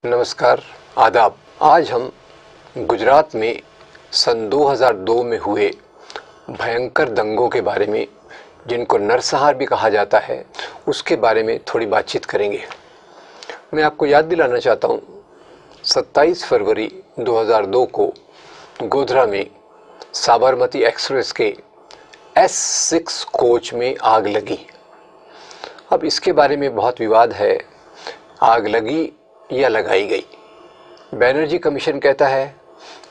नमस्कार, आदाब। आज हम गुजरात में सन 2002 में हुए भयंकर दंगों के बारे में, जिनको नरसंहार भी कहा जाता है, उसके बारे में थोड़ी बातचीत करेंगे। मैं आपको याद दिलाना चाहता हूँ, 27 फरवरी 2002 को गोधरा में साबरमती एक्सप्रेस के S6 कोच में आग लगी। अब इसके बारे में बहुत विवाद है, आग लगी या लगाई गई। बैनर्जी कमीशन कहता है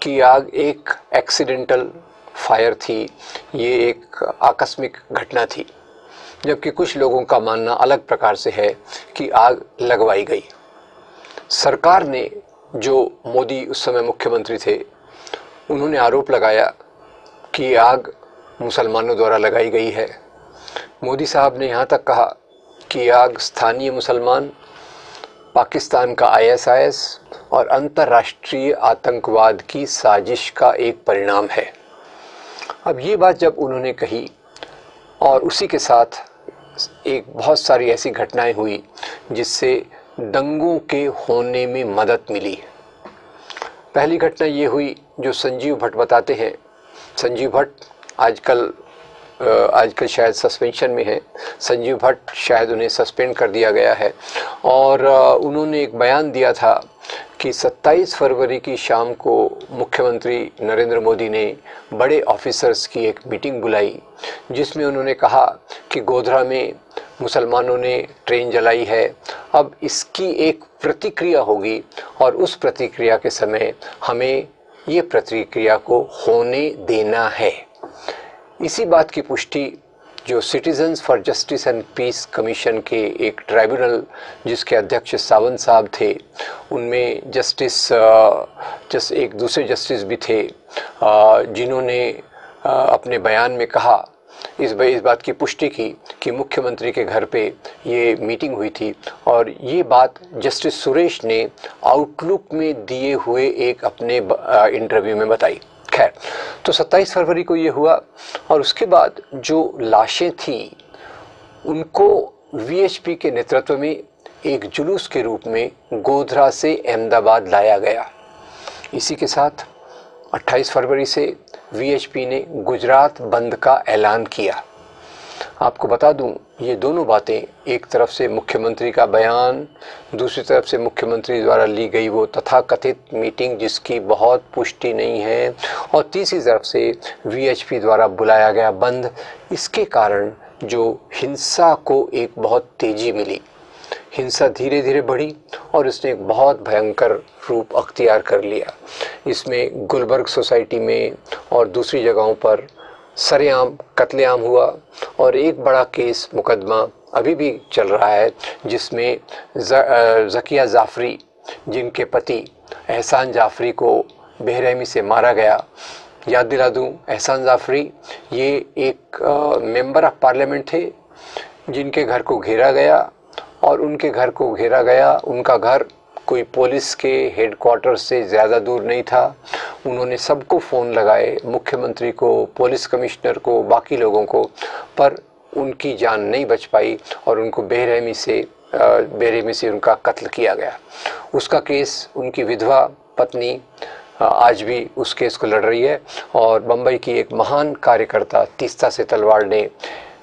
कि आग एक एक्सीडेंटल फायर थी, ये एक आकस्मिक घटना थी, जबकि कुछ लोगों का मानना अलग प्रकार से है कि आग लगवाई गई। सरकार ने, जो मोदी उस समय मुख्यमंत्री थे, उन्होंने आरोप लगाया कि आग मुसलमानों द्वारा लगाई गई है। मोदी साहब ने यहाँ तक कहा कि आग स्थानीय मुसलमान, पाकिस्तान का ISIS और अंतर्राष्ट्रीय आतंकवाद की साजिश का एक परिणाम है। अब ये बात जब उन्होंने कही, और उसी के साथ एक बहुत सारी ऐसी घटनाएं हुई जिससे दंगों के होने में मदद मिली। पहली घटना ये हुई जो संजीव भट्ट बताते हैं। संजीव भट्ट आजकल शायद सस्पेंशन में है। संजीव भट्ट शायद उन्हें सस्पेंड कर दिया गया है, और उन्होंने एक बयान दिया था कि 27 फरवरी की शाम को मुख्यमंत्री नरेंद्र मोदी ने बड़े ऑफिसर्स की एक मीटिंग बुलाई, जिसमें उन्होंने कहा कि गोधरा में मुसलमानों ने ट्रेन जलाई है, अब इसकी एक प्रतिक्रिया होगी और उस प्रतिक्रिया के समय हमें ये प्रतिक्रिया को होने देना है। इसी बात की पुष्टि जो citizens for justice and peace commission के एक ट्राइब्यूनल, जिसके अध्यक्ष सावंत साहब थे, उनमें एक दूसरे जस्टिस भी थे, जिन्होंने अपने बयान में कहा, इस बात की पुष्टि की कि मुख्यमंत्री के घर पे ये मीटिंग हुई थी, और ये बात जस्टिस सुरेश ने आउटलुक में दिए हुए एक अपने इंटरव्यू में बताई। खैर, तो 27 फरवरी को ये हुआ, और उसके बाद जो लाशें थी उनको VHP के नेतृत्व में एक जुलूस के रूप में गोधरा से अहमदाबाद लाया गया। इसी के साथ 28 फरवरी से VHP ने गुजरात बंद का ऐलान किया। आपको बता दूं, ये दोनों बातें, एक तरफ से मुख्यमंत्री का बयान, दूसरी तरफ से मुख्यमंत्री द्वारा ली गई वो तथाकथित मीटिंग जिसकी बहुत पुष्टि नहीं है, और तीसरी तरफ से VHP द्वारा बुलाया गया बंद, इसके कारण जो हिंसा को एक बहुत तेजी मिली। हिंसा धीरे धीरे बढ़ी और इसने एक बहुत भयंकर रूप अख्तियार कर लिया। इसमें गुलबर्ग सोसाइटी में और दूसरी जगहों पर सरेआम कत्लेआम हुआ, और एक बड़ा केस मुकदमा अभी भी चल रहा है, जिसमें ज़किया जाफ़री, जिनके पति एहसान जाफ़री को बेरहमी से मारा गया। याद दिला दूं, एहसान जाफ़री ये एक मेंबर ऑफ पार्लियामेंट थे, जिनके घर को घेरा गया, और उनके घर को घेरा गया, उनका घर कोई पुलिस के हेडक्वार्टर से ज़्यादा दूर नहीं था। उन्होंने सबको फ़ोन लगाए, मुख्यमंत्री को, पुलिस कमिश्नर को, बाकी लोगों को, पर उनकी जान नहीं बच पाई और उनको बेरहमी से उनका कत्ल किया गया। उसका केस उनकी विधवा पत्नी आज भी उस केस को लड़ रही है, और बम्बई की एक महान कार्यकर्ता तीस्ता से तलवार ने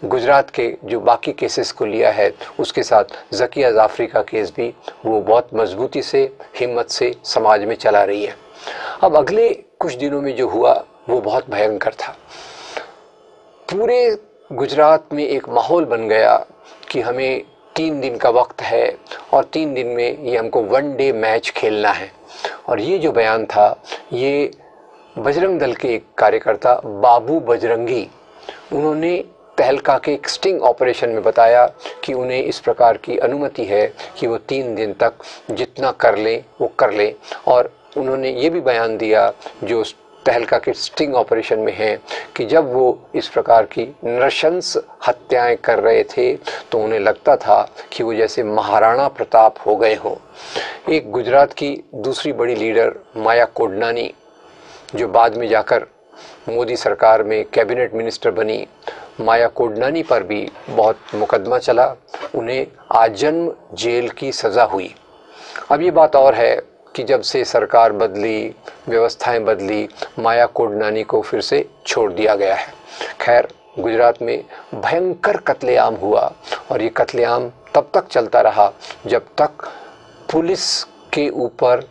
गुजरात के जो बाकी केसेस को लिया है, उसके साथ ज़किया जाफ़री का केस भी वो बहुत मजबूती से, हिम्मत से समाज में चला रही है। अब अगले कुछ दिनों में जो हुआ वो बहुत भयंकर था। पूरे गुजरात में एक माहौल बन गया कि हमें 3 दिन का वक्त है, और 3 दिन में ये हमको 1 डे मैच खेलना है। और ये जो बयान था, ये बजरंग दल के एक कार्यकर्ता बाबू बजरंगी, उन्होंने तहलका के एक स्टिंग ऑपरेशन में बताया कि उन्हें इस प्रकार की अनुमति है कि वो 3 दिन तक जितना कर लें वो कर लें। और उन्होंने ये भी बयान दिया, जो तहलका के स्टिंग ऑपरेशन में है, कि जब वो इस प्रकार की नृशंस हत्याएं कर रहे थे तो उन्हें लगता था कि वो जैसे महाराणा प्रताप हो गए हों। एक गुजरात की दूसरी बड़ी लीडर माया कोडनानी, जो बाद में जाकर मोदी सरकार में कैबिनेट मिनिस्टर बनी, माया कोडनानी पर भी बहुत मुकदमा चला, उन्हें आजन्म जेल की सज़ा हुई। अब ये बात और है कि जब से सरकार बदली, व्यवस्थाएं बदली, माया कोडनानी को फिर से छोड़ दिया गया है। खैर, गुजरात में भयंकर कत्लेआम हुआ और ये कत्लेआम तब तक चलता रहा जब तक पुलिस के ऊपर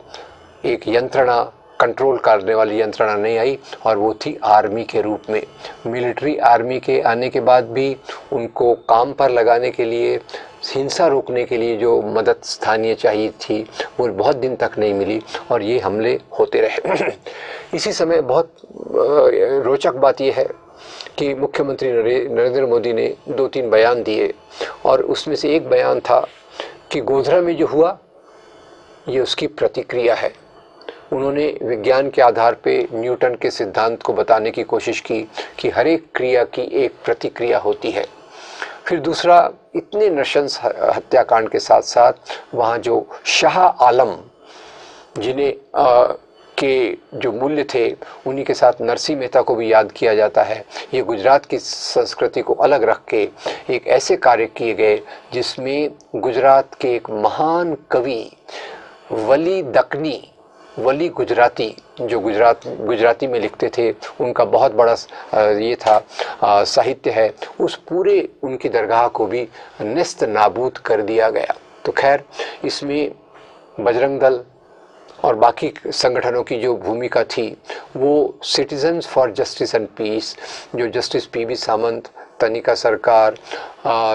एक यंत्रणा, कंट्रोल करने वाली यंत्रणा नहीं आई, और वो थी आर्मी के रूप में। मिलिट्री आर्मी के आने के बाद भी उनको काम पर लगाने के लिए, हिंसा रोकने के लिए जो मदद स्थानीय चाहिए थी वो बहुत दिन तक नहीं मिली और ये हमले होते रहे। इसी समय बहुत रोचक बात यह है कि मुख्यमंत्री नरेंद्र मोदी ने 2-3 बयान दिए और उसमें से एक बयान था कि गोधरा में जो हुआ ये उसकी प्रतिक्रिया है। उन्होंने विज्ञान के आधार पे न्यूटन के सिद्धांत को बताने की कोशिश की कि हर एक क्रिया की एक प्रतिक्रिया होती है। फिर दूसरा, इतने नृशंस हत्याकांड के साथ साथ वहाँ जो शाह आलम, जिन्हें के जो मूल्य थे, उन्हीं के साथ नरसिंह मेहता को भी याद किया जाता है। ये गुजरात की संस्कृति को अलग रख के एक ऐसे कार्य किए गए जिसमें गुजरात के एक महान कवि वली दक्कनी, वली गुजराती, जो गुजराती में लिखते थे, उनका बहुत बड़ा ये था साहित्य है, उस पूरे उनकी दरगाह को भी नेस्त नाबूद कर दिया गया। तो खैर, इसमें बजरंग दल और बाकी संगठनों की जो भूमिका थी वो citizens for justice and peace, जो justice PB Samant, Tanika Sarkar,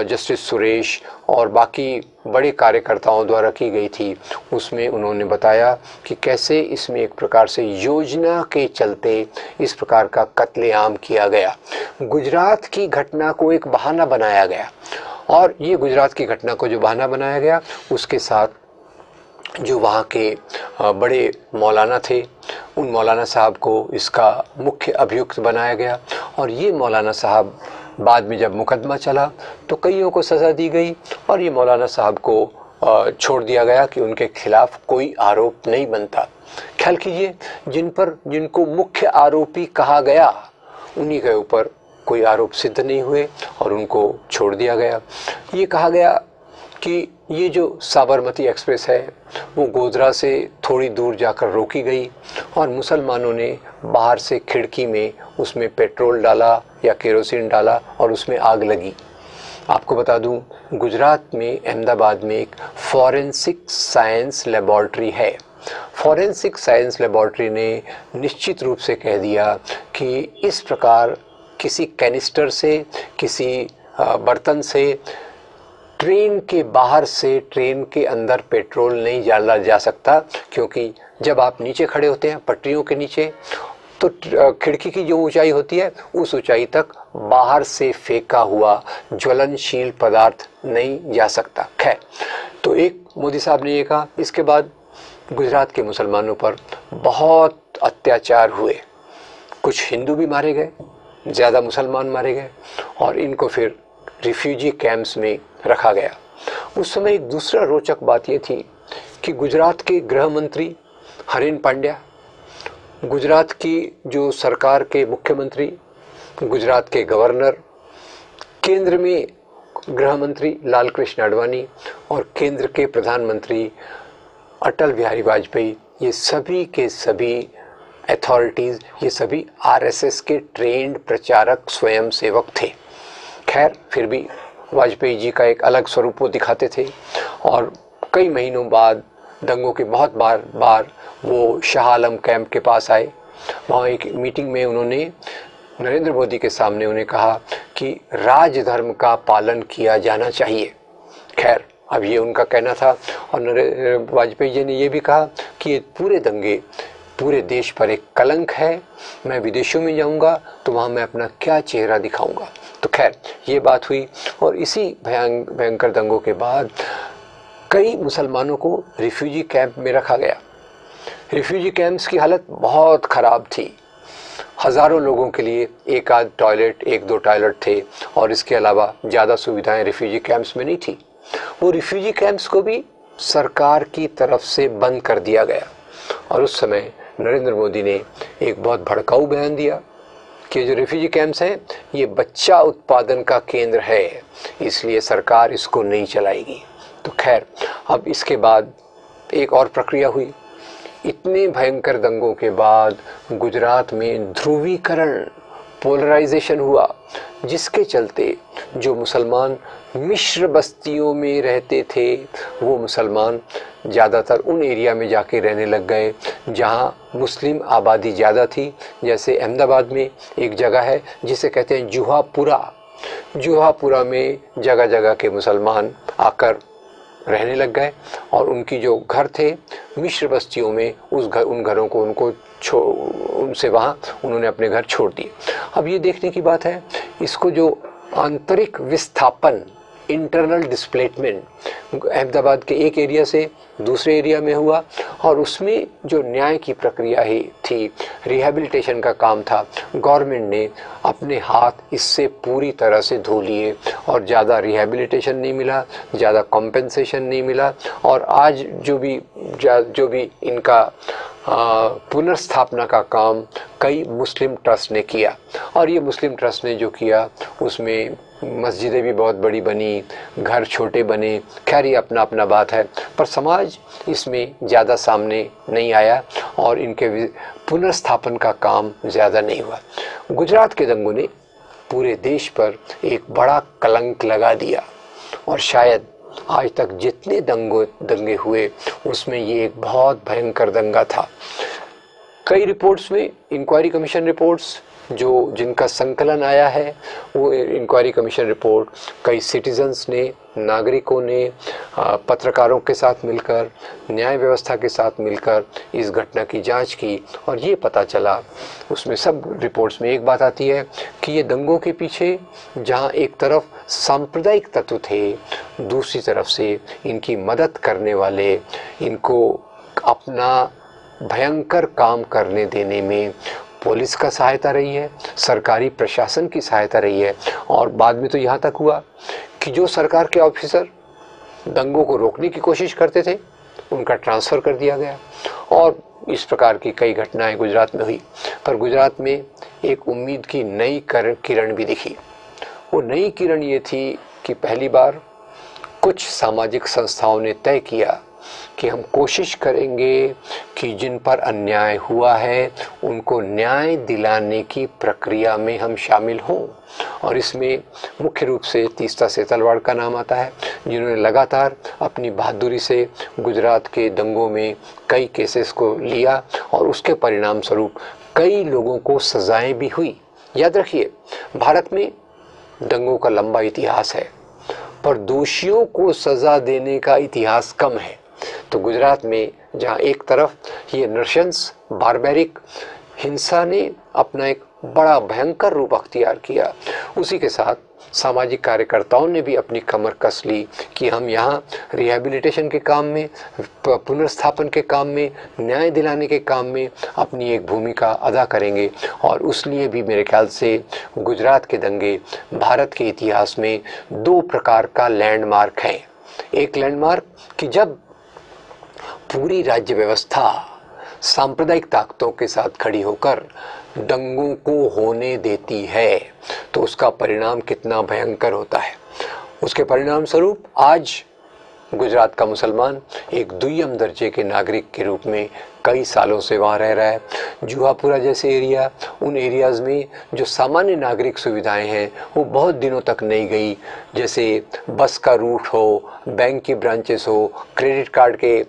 justice Suresh और बाकी बड़े कार्यकर्ताओं द्वारा की गई थी, उसमें उन्होंने बताया कि कैसे इसमें एक प्रकार से योजना के चलते इस प्रकार का कत्लेआम किया गया। गुजरात की घटना को एक बहाना बनाया गया और ये गुजरात की घटना को जो बहाना बनाया गया, उसके साथ जो वहाँ के बड़े मौलाना थे, उन मौलाना साहब को इसका मुख्य अभियुक्त बनाया गया और ये मौलाना साहब बाद में जब मुकदमा चला तो कईयों को सज़ा दी गई और ये मौलाना साहब को छोड़ दिया गया कि उनके खिलाफ कोई आरोप नहीं बनता। ख्याल कीजिए, जिनको मुख्य आरोपी कहा गया उन्हीं के ऊपर कोई आरोप सिद्ध नहीं हुए और उनको छोड़ दिया गया। ये कहा गया कि ये जो साबरमती एक्सप्रेस है वो गोधरा से थोड़ी दूर जाकर रोकी गई और मुसलमानों ने बाहर से खिड़की में उसमें पेट्रोल डाला या केरोसिन डाला और उसमें आग लगी। आपको बता दूं, गुजरात में अहमदाबाद में एक फॉरेंसिक साइंस लेबॉर्ट्री है। फॉरेंसिक साइंस लेबॉर्ट्री ने निश्चित रूप से कह दिया कि इस प्रकार किसी कैनिस्टर से, किसी बर्तन से, ट्रेन के बाहर से ट्रेन के अंदर पेट्रोल नहीं डाला जा सकता, क्योंकि जब आप नीचे खड़े होते हैं पटरियों के नीचे, तो खिड़की की जो ऊंचाई होती है उस ऊंचाई तक बाहर से फेंका हुआ ज्वलनशील पदार्थ नहीं जा सकता। खैर, तो एक मोदी साहब ने ये कहा। इसके बाद गुजरात के मुसलमानों पर बहुत अत्याचार हुए, कुछ हिंदू भी मारे गए, ज़्यादा मुसलमान मारे गए और इनको फिर रिफ्यूजी कैंप्स में रखा गया। उस समय एक दूसरा रोचक बात यह थी कि गुजरात के गृह मंत्री हरीन पांड्या, गुजरात की जो सरकार के मुख्यमंत्री, गुजरात के गवर्नर, केंद्र में गृह मंत्री लाल कृष्ण आडवाणी और केंद्र के प्रधानमंत्री अटल बिहारी वाजपेयी, ये सभी के सभी अथॉरिटीज़, ये सभी आरएसएस के ट्रेंड प्रचारक स्वयंसेवक थे। खैर, फिर भी वाजपेयी जी का एक अलग स्वरूप वो दिखाते थे और कई महीनों बाद दंगों के बहुत बार वो शाह आलम कैंप के पास आए। वहाँ एक मीटिंग में उन्होंने नरेंद्र मोदी के सामने उन्हें कहा कि राजधर्म का पालन किया जाना चाहिए। खैर, अब ये उनका कहना था और वाजपेयी जी ने ये भी कहा कि ये पूरे दंगे पूरे देश पर एक कलंक है, मैं विदेशों में जाऊंगा तो वहाँ मैं अपना क्या चेहरा दिखाऊंगा। तो खैर, ये बात हुई और इसी भयंकर दंगों के बाद कई मुसलमानों को रिफ्यूजी कैंप में रखा गया। रिफ्यूजी कैंप्स की हालत बहुत ख़राब थी। हज़ारों लोगों के लिए एक आध टॉयलेट, एक दो टॉयलेट थे और इसके अलावा ज़्यादा सुविधाएं रिफ्यूजी कैंप्स में नहीं थी। वो रिफ्यूजी कैंप्स को भी सरकार की तरफ से बंद कर दिया गया और उस समय नरेंद्र मोदी ने एक बहुत भड़काऊ बयान दिया कि जो रिफ्यूजी कैंप्स हैं ये बच्चा उत्पादन का केंद्र है, इसलिए सरकार इसको नहीं चलाएगी। तो खैर, अब इसके बाद एक और प्रक्रिया हुई। इतने भयंकर दंगों के बाद गुजरात में ध्रुवीकरण, पोलराइजेशन हुआ, जिसके चलते जो मुसलमान मिश्र बस्तियों में रहते थे वो मुसलमान ज़्यादातर उन एरिया में जाके रहने लग गए जहाँ मुस्लिम आबादी ज़्यादा थी। जैसे अहमदाबाद में एक जगह है जिसे कहते हैं जुहापुरा। जुहापुरा में जगह जगह के मुसलमान आकर रहने लग गए और उनकी जो घर थे मिश्र बस्तियों में उन घरों को उनसे वहाँ उन्होंने अपने घर छोड़ दिए। अब ये देखने की बात है, इसको जो आंतरिक विस्थापन, इंटरनल डिस्प्लेसमेंट अहमदाबाद के एक एरिया से दूसरे एरिया में हुआ और उसमें जो न्याय की प्रक्रिया ही थी, रिहैबिलिटेशन का काम था, गवर्नमेंट ने अपने हाथ इससे पूरी तरह से धो लिए और ज़्यादा रिहैबिलिटेशन नहीं मिला, ज़्यादा कॉम्पेंसेशन नहीं मिला। और आज जो भी इनका पुनर्स्थापना का काम कई मुस्लिम ट्रस्ट ने किया और ये मुस्लिम ट्रस्ट ने जो किया उसमें मस्जिदें भी बहुत बड़ी बनी, घर छोटे बने। खैर ये अपना अपना बात है, पर समाज इसमें ज़्यादा सामने नहीं आया और इनके पुनर्स्थापन का काम ज़्यादा नहीं हुआ। गुजरात के दंगों ने पूरे देश पर एक बड़ा कलंक लगा दिया और शायद आज तक जितने दंगे हुए उसमें ये एक बहुत भयंकर दंगा था। कई रिपोर्ट्स में, इंक्वायरी कमीशन रिपोर्ट्स जिनका संकलन आया है, वो इंक्वायरी कमीशन रिपोर्ट कई सिटीजन्स ने, नागरिकों ने, पत्रकारों के साथ मिलकर, न्याय व्यवस्था के साथ मिलकर इस घटना की जांच की और ये पता चला, उसमें सब रिपोर्ट्स में एक बात आती है कि ये दंगों के पीछे जहां एक तरफ सांप्रदायिक तत्व थे, दूसरी तरफ से इनकी मदद करने वाले, इनको अपना भयंकर काम करने देने में पुलिस का सहायता रही है, सरकारी प्रशासन की सहायता रही है। और बाद में तो यहाँ तक हुआ कि जो सरकार के ऑफिसर दंगों को रोकने की कोशिश करते थे उनका ट्रांसफ़र कर दिया गया और इस प्रकार की कई घटनाएं गुजरात में हुई। पर गुजरात में एक उम्मीद की नई किरण भी दिखी। वो नई किरण ये थी कि पहली बार कुछ सामाजिक संस्थाओं ने तय किया कि हम कोशिश करेंगे कि जिन पर अन्याय हुआ है उनको न्याय दिलाने की प्रक्रिया में हम शामिल हों। और इसमें मुख्य रूप से तीस्ता सेतलवाड़ का नाम आता है, जिन्होंने लगातार अपनी बहादुरी से गुजरात के दंगों में कई केसेस को लिया और उसके परिणाम स्वरूप कई लोगों को सजाएं भी हुई। याद रखिए, भारत में दंगों का लंबा इतिहास है पर दोषियों को सजा देने का इतिहास कम है। तो गुजरात में जहाँ एक तरफ ये नृशंस बारबेरिक हिंसा ने अपना एक बड़ा भयंकर रूप अख्तियार किया, उसी के साथ सामाजिक कार्यकर्ताओं ने भी अपनी कमर कस ली कि हम यहाँ रिहैबिलिटेशन के काम में, पुनर्स्थापन के काम में, न्याय दिलाने के काम में अपनी एक भूमिका अदा करेंगे। और उसलिए भी मेरे ख्याल से गुजरात के दंगे भारत के इतिहास में दो प्रकार का लैंडमार्क हैं। एक लैंडमार्क कि जब पूरी राज्य व्यवस्था सांप्रदायिक ताकतों के साथ खड़ी होकर दंगों को होने देती है तो उसका परिणाम कितना भयंकर होता है। उसके परिणाम स्वरूप आज गुजरात का मुसलमान एक दुय्यम दर्जे के नागरिक के रूप में कई सालों से वहाँ रह रहा है। जुहापुरा जैसे एरिया, उन एरियाज़ में जो सामान्य नागरिक सुविधाएं हैं वो बहुत दिनों तक नहीं गई, जैसे बस का रूट हो, बैंक की ब्रांचेस हो, क्रेडिट कार्ड के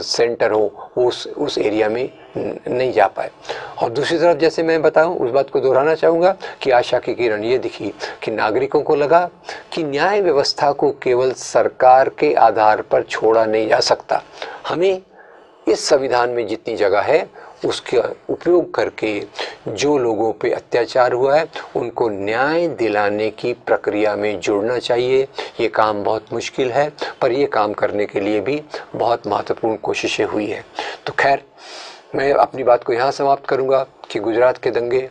सेंटर हो, वो उस एरिया में नहीं जा पाए। और दूसरी तरफ जैसे मैं बताऊं, उस बात को दोहराना चाहूँगा कि आशा की किरण ये दिखी कि नागरिकों को लगा कि न्याय व्यवस्था को केवल सरकार के आधार पर छोड़ा नहीं जा सकता। हमें इस संविधान में जितनी जगह है उसका उपयोग करके जो लोगों पे अत्याचार हुआ है उनको न्याय दिलाने की प्रक्रिया में जुड़ना चाहिए। ये काम बहुत मुश्किल है पर ये काम करने के लिए भी बहुत महत्वपूर्ण कोशिशें हुई है। तो खैर, मैं अपनी बात को यहाँ समाप्त करूँगा कि गुजरात के दंगे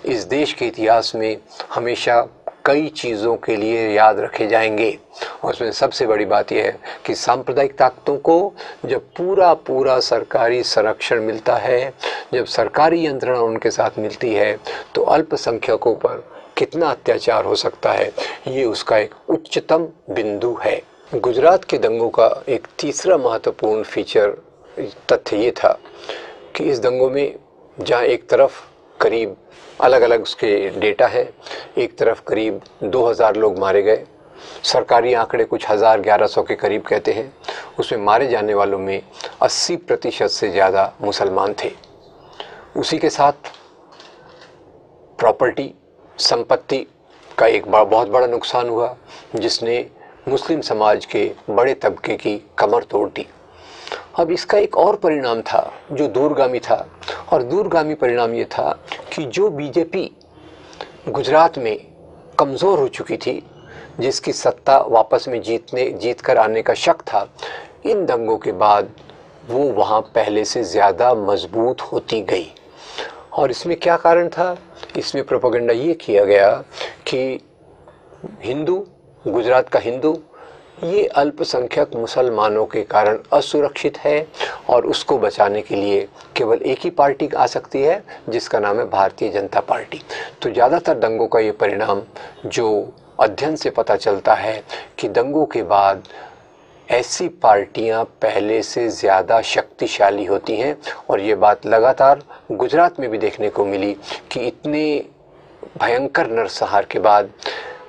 इस देश के इतिहास में हमेशा कई चीज़ों के लिए याद रखे जाएंगे। और उसमें सबसे बड़ी बात यह है कि सांप्रदायिक ताकतों को जब पूरा सरकारी संरक्षण मिलता है, जब सरकारी यंत्रणा उनके साथ मिलती है, तो अल्पसंख्यकों पर कितना अत्याचार हो सकता है ये उसका एक उच्चतम बिंदु है। गुजरात के दंगों का एक तीसरा महत्वपूर्ण फीचर तथ्य ये था कि इस दंगों में जहाँ एक तरफ करीब अलग अलग उसके डेटा है, एक तरफ करीब 2000 लोग मारे गए, सरकारी आंकड़े कुछ 1100 के करीब कहते हैं, उसमें मारे जाने वालों में 80% से ज़्यादा मुसलमान थे। उसी के साथ प्रॉपर्टी संपत्ति का एक बहुत बड़ा नुकसान हुआ, जिसने मुस्लिम समाज के बड़े तबके की कमर तोड़ दी। अब इसका एक और परिणाम था जो दूरगामी था, और दूरगामी परिणाम ये था कि जो बीजेपी गुजरात में कमज़ोर हो चुकी थी, जिसकी सत्ता वापस में जीत कर आने का शक था, इन दंगों के बाद वो वहाँ पहले से ज़्यादा मजबूत होती गई। और इसमें क्या कारण था? इसमें प्रोपेगेंडा ये किया गया कि हिंदू, गुजरात का हिंदू ये अल्पसंख्यक मुसलमानों के कारण असुरक्षित है और उसको बचाने के लिए केवल एक ही पार्टी आ सकती है, जिसका नाम है भारतीय जनता पार्टी। तो ज़्यादातर दंगों का ये परिणाम जो अध्ययन से पता चलता है कि दंगों के बाद ऐसी पार्टियां पहले से ज़्यादा शक्तिशाली होती हैं। और ये बात लगातार गुजरात में भी देखने को मिली कि इतने भयंकर नरसंहार के बाद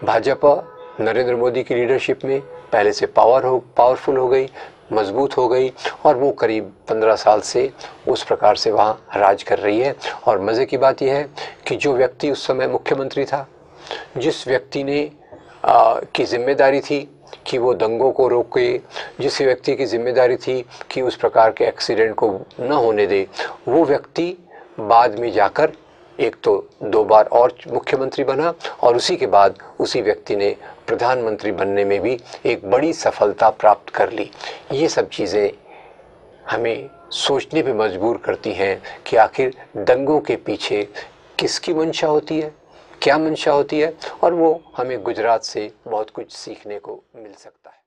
भाजपा नरेंद्र मोदी की लीडरशिप में पहले से पावरफुल हो गई, मजबूत हो गई, और वो करीब 15 साल से उस प्रकार से वहाँ राज कर रही है। और मज़े की बात यह है कि जो व्यक्ति उस समय मुख्यमंत्री था, जिस व्यक्ति ने की जिम्मेदारी थी कि वो दंगों को रोके, जिस व्यक्ति की जिम्मेदारी थी कि उस प्रकार के एक्सीडेंट को न होने दे, वो व्यक्ति बाद में जाकर एक तो 2 बार और मुख्यमंत्री बना, और उसी के बाद उसी व्यक्ति ने प्रधानमंत्री बनने में भी एक बड़ी सफलता प्राप्त कर ली। ये सब चीज़ें हमें सोचने पे मजबूर करती हैं कि आखिर दंगों के पीछे किसकी मंशा होती है, क्या मंशा होती है, और वो हमें गुजरात से बहुत कुछ सीखने को मिल सकता है।